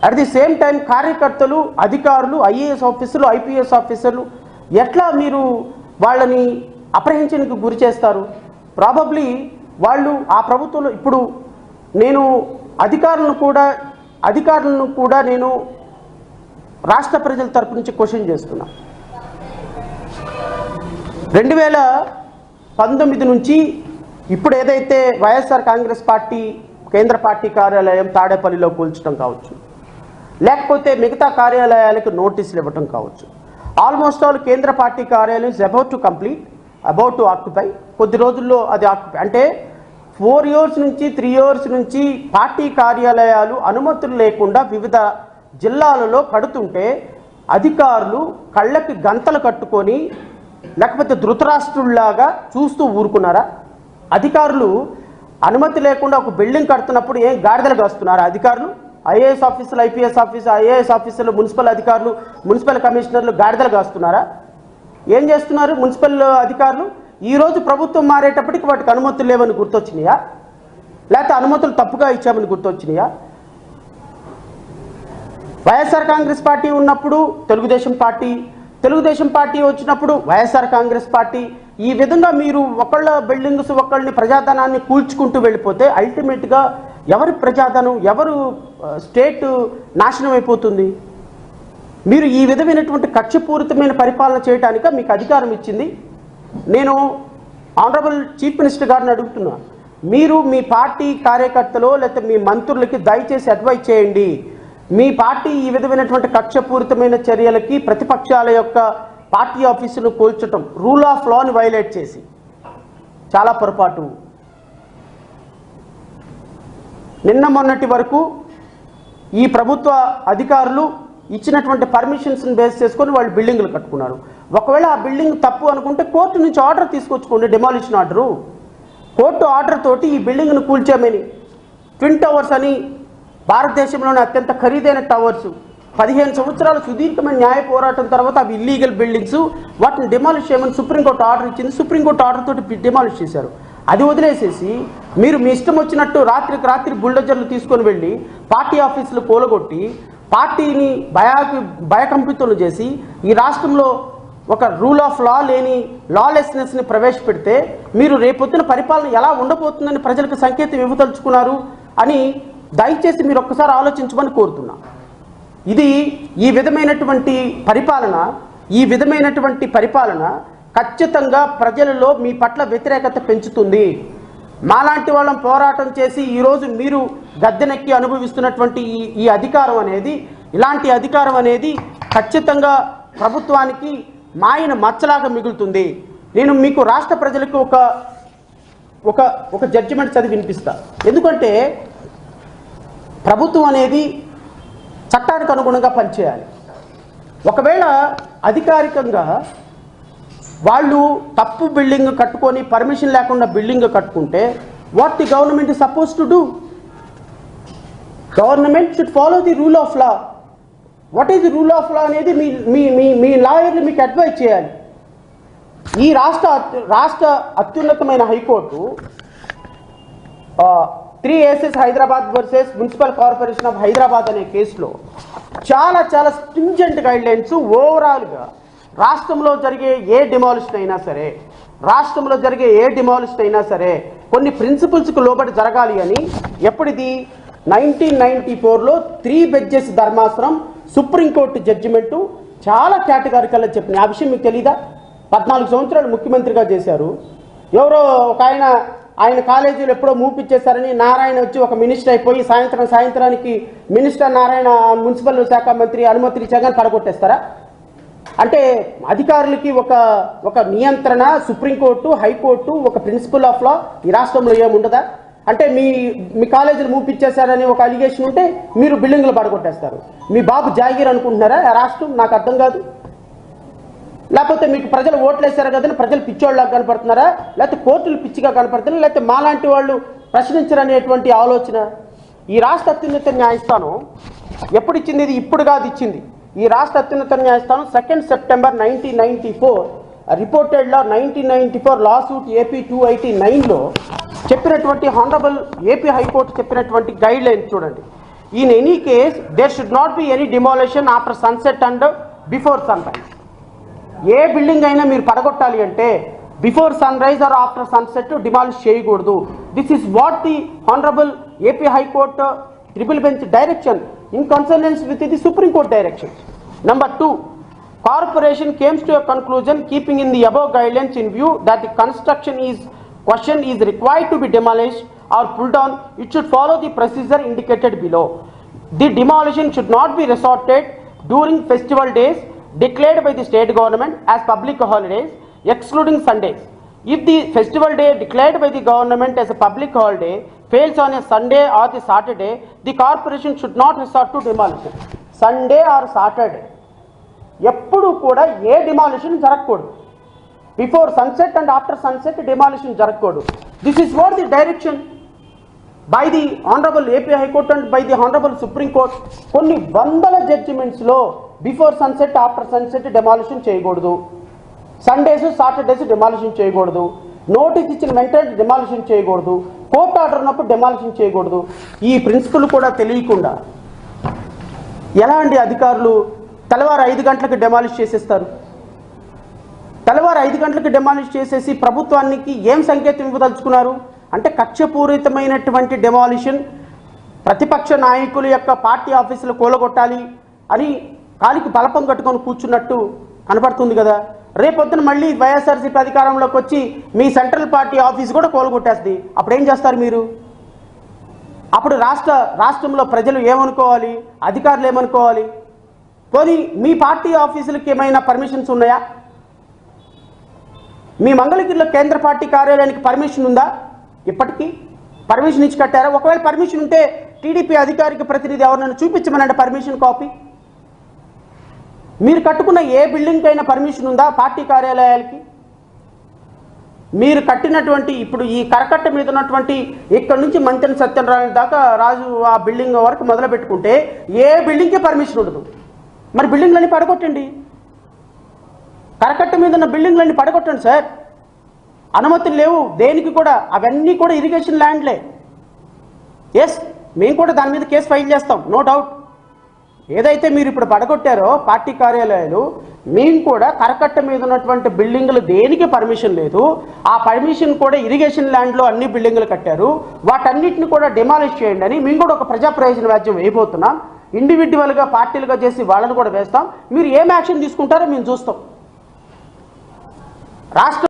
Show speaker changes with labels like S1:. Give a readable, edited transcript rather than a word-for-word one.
S1: At the same time కార్యకర్తలు, అధికారులు, IAS ఆఫీసర్లు, ఐపీఎస్ ఆఫీసర్లు ఎట్లా మీరు వాళ్ళని అప్రహెన్షన్కి గురి చేస్తారు? ప్రాబబ్లీ వాళ్ళు ఆ ప్రభుత్వంలో ఇప్పుడు నేను అధికారులను కూడా నేను రాష్ట్ర ప్రజల తరపు నుంచి క్వశ్చన్ చేస్తున్నా. 2019 నుంచి ఇప్పుడు ఏదైతే వైఎస్ఆర్ కాంగ్రెస్ పార్టీ కేంద్ర పార్టీ కార్యాలయం తాడేపల్లిలో కూల్చడం కావచ్చు, లేకపోతే మిగతా కార్యాలయాలకు నోటీసులు ఇవ్వటం కావచ్చు, ఆల్మోస్ట్ ఆల్ కేంద్ర పార్టీ కార్యాలయం ఇస్ అబౌట్ టు ఆక్యుపై. కొద్ది రోజుల్లో అది ఆక్యుపై అంటే 4 years నుంచి 3 years నుంచి పార్టీ కార్యాలయాలు అనుమతులు లేకుండా వివిధ జిల్లాలలో కడుతుంటే అధికారులు కళ్ళకి గంతలు కట్టుకొని లేకపోతే ధృతరాష్ట్రుల్లాగా చూస్తూ ఊరుకున్నారా? అధికారులు అనుమతి లేకుండా ఒక బిల్డింగ్ కడుతున్నప్పుడు ఏం గాడిదలు కాస్తున్నారా అధికారులు? ఐఏఎస్ ఆఫీసర్లు, ఐపీఎస్ ఆఫీసర్, ఐఏఎస్ ఆఫీసర్లు, మున్సిపల్ అధికారులు, మున్సిపల్ కమిషనర్లు గాడిదలు కాస్తున్నారా? ఏం చేస్తున్నారు మున్సిపల్ అధికారులు? ఈరోజు ప్రభుత్వం మారేటప్పటికి వాటికి అనుమతులు లేవని గుర్తొచ్చినాయా? లేకపోతే అనుమతులు తప్పుగా ఇచ్చామని గుర్తొచ్చినాయా? వైఎస్ఆర్ కాంగ్రెస్ పార్టీ ఉన్నప్పుడు తెలుగుదేశం పార్టీ వచ్చినప్పుడు వైఎస్ఆర్ కాంగ్రెస్ పార్టీ, ఈ విధంగా మీరు ఒకళ్ళ బిల్డింగ్స్ ఒకళ్ళని ప్రజాధనాన్ని కూల్చుకుంటూ వెళ్ళిపోతే అల్టిమేట్గా ఎవరి ప్రజాధనం, ఎవరు స్టేట్ నాశనం అయిపోతుంది. మీరు ఈ విధమైనటువంటి కక్షపూరితమైన పరిపాలన చేయడానిక మీకు అధికారం ఇచ్చింది? నేను ఆనరబుల్ చీఫ్ మినిస్టర్ గారిని అడుగుతున్నా, మీరు మీ పార్టీ కార్యకర్తలు లేకపోతే మీ మంత్రులకి దయచేసి అడ్వైజ్ చేయండి. మీ పార్టీ ఈ విధమైనటువంటి కక్షపూరితమైన చర్యలకి ప్రతిపక్షాల యొక్క పార్టీ ఆఫీసును కూల్చడం, రూల్ ఆఫ్ లాని వైలేట్ చేసి చాలా పొరపాటు. నిన్న మొన్నటి వరకు ఈ ప్రభుత్వ అధికారులు ఇచ్చినటువంటి పర్మిషన్స్ని బేస్ చేసుకొని వాళ్ళు బిల్డింగ్లు కట్టుకున్నారు. ఒకవేళ ఆ బిల్డింగ్ తప్పు అనుకుంటే కోర్టు నుంచి ఆర్డర్ తీసుకొచ్చుకోండి, డెమాలిషన్ ఆర్డరు. కోర్టు ఆర్డర్ తోటి ఈ బిల్డింగ్ను కూల్చామని, ట్విన్ టవర్స్ అని భారతదేశంలోని అత్యంత ఖరీదైన టవర్స్, 15 సంవత్సరాల సుదీర్ఘమైన న్యాయ పోరాటం తర్వాత అవి ఇల్లీగల్ బిల్డింగ్స్, వాటిని డెమాలిష్ చేయమని సుప్రీంకోర్టు ఆర్డర్ ఇచ్చింది. సుప్రీంకోర్టు ఆర్డర్ తోటి డెమాలిష్ చేశారు. అది వదిలేసేసి మీరు మీ ఇష్టం వచ్చినట్టు రాత్రికి రాత్రి బుల్డోజర్లు తీసుకొని వెళ్ళి పార్టీ ఆఫీసులు కూలగొట్టి పార్టీని భయకంపితులు చేసి ఈ రాష్ట్రంలో ఒక రూల్ ఆఫ్ లా లేని లాలెస్నెస్ని ప్రవేశపెడితే మీరు రేపొద్దున పరిపాలన ఎలా ఉండబోతుందని ప్రజలకు సంకేతం ఇవ్వదలుచుకున్నారు అని దయచేసి మీరు ఒక్కసారి ఆలోచించమని కోరుతున్నా. ఇది ఈ విధమైనటువంటి పరిపాలన ఖచ్చితంగా ప్రజలలో మీ పట్ల వ్యతిరేకత పెంచుతుంది. మాలాంటి వాళ్ళం పోరాటం చేసి ఈరోజు మీరు గద్దెనెక్కి అనుభవిస్తున్నటువంటి ఈ అధికారం అనేది, ఇలాంటి అధికారం అనేది ఖచ్చితంగా ప్రభుత్వానికి మాయన మచ్చలాగా మిగులుతుంది. నేను మీకు రాష్ట్ర ప్రజలకు ఒక జడ్జిమెంట్ చదివి వినిపిస్తా. ఎందుకంటే ప్రభుత్వం అనేది చట్టానికి అనుగుణంగా పనిచేయాలి. ఒకవేళ అధికారికంగా వాళ్ళు తప్పు బిల్డింగ్ కట్టుకొని పర్మిషన్ లేకుండా బిల్డింగ్ కట్టుకుంటే what the government is suppose to do? Government should follow the rule of law. What is the rule of law అనేది మీ లాయర్లు మీకు అడ్వైజ్ చేయాలి. ఈ రాష్ట్ర అత్యున్నతమైన high court 3 ACs Hyderabad versus municipal corporation of Hyderabad అనే కేసులో చాలా స్ట్రింజెంట్ గైడ్లైన్స్ ఓవరాల్గా రాష్ట్రంలో జరిగే ఏ డిమాలిషన్ అయినా సరే కొన్ని ప్రిన్సిపల్స్కి లోబడి జరగాలి అని ఎప్పటిది 1994లో 3 benches ధర్మాసనం సుప్రీంకోర్టు జడ్జిమెంటు చాలా కేటగారికల్గా చెప్పింది. ఆ విషయం మీకు తెలీదా? 14 సంవత్సరాలు ముఖ్యమంత్రిగా చేశారు. ఎవరో ఒక ఆయన కాలేజీలో ఎప్పుడో మూపిచ్చేశారని నారాయణ వచ్చి ఒక మినిస్టర్ అయిపోయి సాయంత్రానికి మినిస్టర్ నారాయణ మున్సిపల్ శాఖ మంత్రి అనుమతులు ఇచ్చాక పడగొట్టేస్తారా? అంటే అధికారులకి ఒక నియంత్రణ, సుప్రీంకోర్టు, హైకోర్టు, ఒక ప్రిన్సిపల్ ఆఫ్ లా ఈ రాష్ట్రంలో ఏముండదా? అంటే మీ కాలేజీలు మూపిచ్చేశారని ఒక అలిగేషన్ ఉంటే మీరు బిల్డింగ్లు పడగొట్టేస్తారు. మీ బాబు జాగీర్ అనుకుంటున్నారా ఆ రాష్ట్రం? నాకు అర్థం కాదు. లేకపోతే మీకు ప్రజలు ఓట్లేశారు కదని ప్రజలు పిచ్చోళ్ళగా కనపడుతున్నారా? లేకపోతే కోర్టులు పిచ్చిగా కనపడుతున్నారా? లేకపోతే మాలాంటి వాళ్ళు ప్రశ్నించరనేటువంటి ఆలోచన? ఈ రాష్ట్ర అత్యున్నత న్యాయస్థానం ఎప్పుడు ఇచ్చింది? ఇది ఇప్పుడు కాదు ఇచ్చింది. ఈ రాష్ట్ర అత్యున్నత న్యాయస్థానం 2 September 1994 రిపోర్టెడ్ లా 1994 లాసూట్ AP 289లో చెప్పినటువంటి హానరబుల్ AP హైకోర్టు చెప్పినటువంటి గైడ్ లైన్ చూడండి. In any case, there should not be any demolition after sunset and before sunrise. ఏ బిల్డింగ్ అయినా మీరు పడగొట్టాలి అంటే before sunrise or after sunset demolish చేయకూడదు. This is what the honourable AP high court triple bench direction in consonance with the supreme court direction. Number 2, corporation came to a conclusion keeping in the above guidelines in view that the construction is required to be demolished or pulled down. It should follow the procedure indicated below. The demolition should not be resorted during festival days declared by the state government as public holidays, excluding Sundays. If the festival day declared by the government as a public holiday fails on a Sunday or the Saturday, the corporation should not resort to demolition. Sunday or Saturday ఎప్పుడు కూడా ఏ demolition జరగకూడదు. Before sunset and after sunset demolition జరగకూడదు. This is what the direction by the honourable AP high court and by the honourable supreme court. కొన్ని వందల జడ్జిమెంట్స్లో before sunset after sunset demolition చేయకూడదు, Sundays Saturdays demolition చేయకూడదు, notice ఇచ్చిన వెంటనే demolition చేయకూడదు, court order ఉన్నప్పుడు డిమాలిషన్ చేయకూడదు. ఈ ప్రిన్సిపల్ కూడా తెలియకుండా ఎలా అండి అధికారులు తెల్లవారు 5 గంటలకు డెమాలిష్ చేసేస్తారు? తెల్లవారు 5 గంటలకు డెమాలిష్ చేసేసి ప్రభుత్వానికి ఏం సంకేతం ఇవ్వదలుచుకున్నారు అంటే కక్షపూరితమైనటువంటి డెమాలిషన్, ప్రతిపక్ష నాయకుల యొక్క పార్టీ ఆఫీసులు కూలగొట్టాలి అని కాలికి బలపం కట్టుకొని కూర్చున్నట్టు కనపడుతుంది కదా. రేపొద్దున మళ్ళీ వైఎస్ఆర్సీపీ అధికారంలోకి వచ్చి మీ సెంట్రల్ పార్టీ ఆఫీస్ కూడా కూలగొట్టేస్తుంది. అప్పుడు ఏం చేస్తారు మీరు? అప్పుడు రాష్ట్రంలో ప్రజలు ఏమనుకోవాలి, అధికారులు ఏమనుకోవాలి? పోనీ మీ పార్టీ ఆఫీసులకి ఏమైనా పర్మిషన్స్ ఉన్నాయా? మీ మంగళగిరిలో కేంద్ర పార్టీ కార్యాలయానికి పర్మిషన్ ఉందా? ఇప్పటికీ పర్మిషన్ ఇచ్చి కట్టారా? ఒకవేళ పర్మిషన్ ఉంటే టీడీపీ అధికారిక ప్రతినిధి ఎవరినైనా చూపించమనంటే పర్మిషన్ కాపీ. మీరు కట్టుకున్న ఏ బిల్డింగ్కి అయినా పర్మిషన్ ఉందా పార్టీ కార్యాలయాలకి? మీరు కట్టినటువంటి ఇప్పుడు ఈ కరకట్ట మీద ఉన్నటువంటి ఇక్కడ నుంచి మంతెన సత్యనారాయణ దాకా రాజు ఆ బిల్డింగ్ వరకు మొదలు పెట్టుకుంటే ఏ బిల్డింగ్కి పర్మిషన్ ఉండదు. మరి బిల్డింగ్లన్నీ పడగొట్టండి, కరకట్ట మీద ఉన్న బిల్డింగ్లన్నీ పడగొట్టండి సార్. అనుమతులు లేవు దేనికి కూడా, అవన్నీ కూడా ఇరిగేషన్ ల్యాండ్లే. ఎస్, మేము కూడా దాని మీద కేసు ఫైల్ చేస్తాం, నో డౌట్. ఏదైతే మీరు ఇప్పుడు పడగొట్టారో పార్టీ కార్యాలయాలు, మేము కూడా కరకట్ట మీద ఉన్నటువంటి బిల్డింగులు దేనికి పర్మిషన్ లేదు, ఆ పర్మిషన్ కూడా ఇరిగేషన్ ల్యాండ్లో అన్ని బిల్డింగులు కట్టారు, వాటన్నిటిని కూడా డిమాలిష్ చేయండి అని మేము కూడా ఒక ప్రజా ప్రయోజన వ్యాజ్యం వేయబోతున్నాం. ఇండివిజువల్గా పార్టీలుగా చేసి వాళ్ళని కూడా వేస్తాం. మీరు ఏం యాక్షన్ తీసుకుంటారో మేము చూస్తాం. రాష్ట్ర